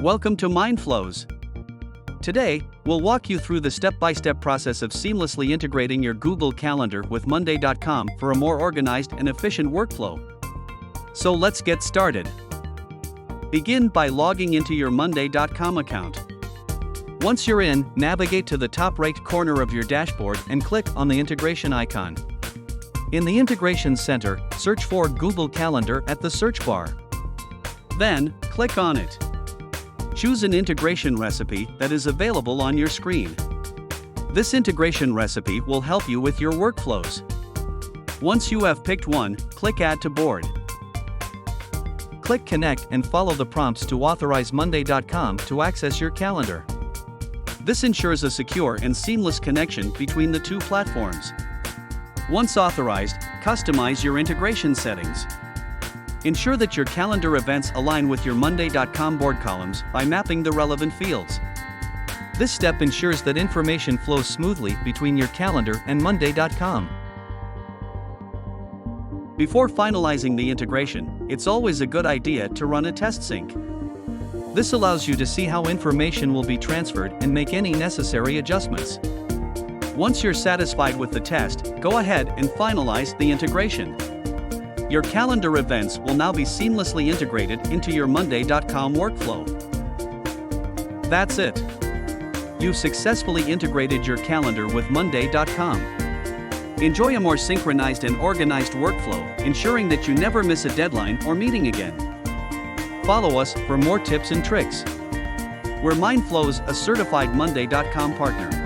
Welcome to MindFlows. Today, we'll walk you through the step-by-step process of seamlessly integrating your Google Calendar with Monday.com for a more organized and efficient workflow. So let's get started. Begin by logging into your Monday.com account. Once you're in, navigate to the top right corner of your dashboard and click on the integration icon. In the Integration Center, search for Google Calendar at the search bar. Then, click on it. Choose an integration recipe that is available on your screen. This integration recipe will help you with your workflows. Once you have picked one, click Add to Board. Click Connect and follow the prompts to authorize Monday.com to access your calendar. This ensures a secure and seamless connection between the two platforms. Once authorized, customize your integration settings. Ensure that your calendar events align with your Monday.com board columns by mapping the relevant fields. This step ensures that information flows smoothly between your calendar and Monday.com. Before finalizing the integration, it's always a good idea to run a test sync. This allows you to see how information will be transferred and make any necessary adjustments. Once you're satisfied with the test, go ahead and finalize the integration. Your calendar events will now be seamlessly integrated into your Monday.com workflow. That's it. You've successfully integrated your calendar with Monday.com. Enjoy a more synchronized and organized workflow, ensuring that you never miss a deadline or meeting again. Follow us for more tips and tricks. We're MindFlows, a certified Monday.com partner.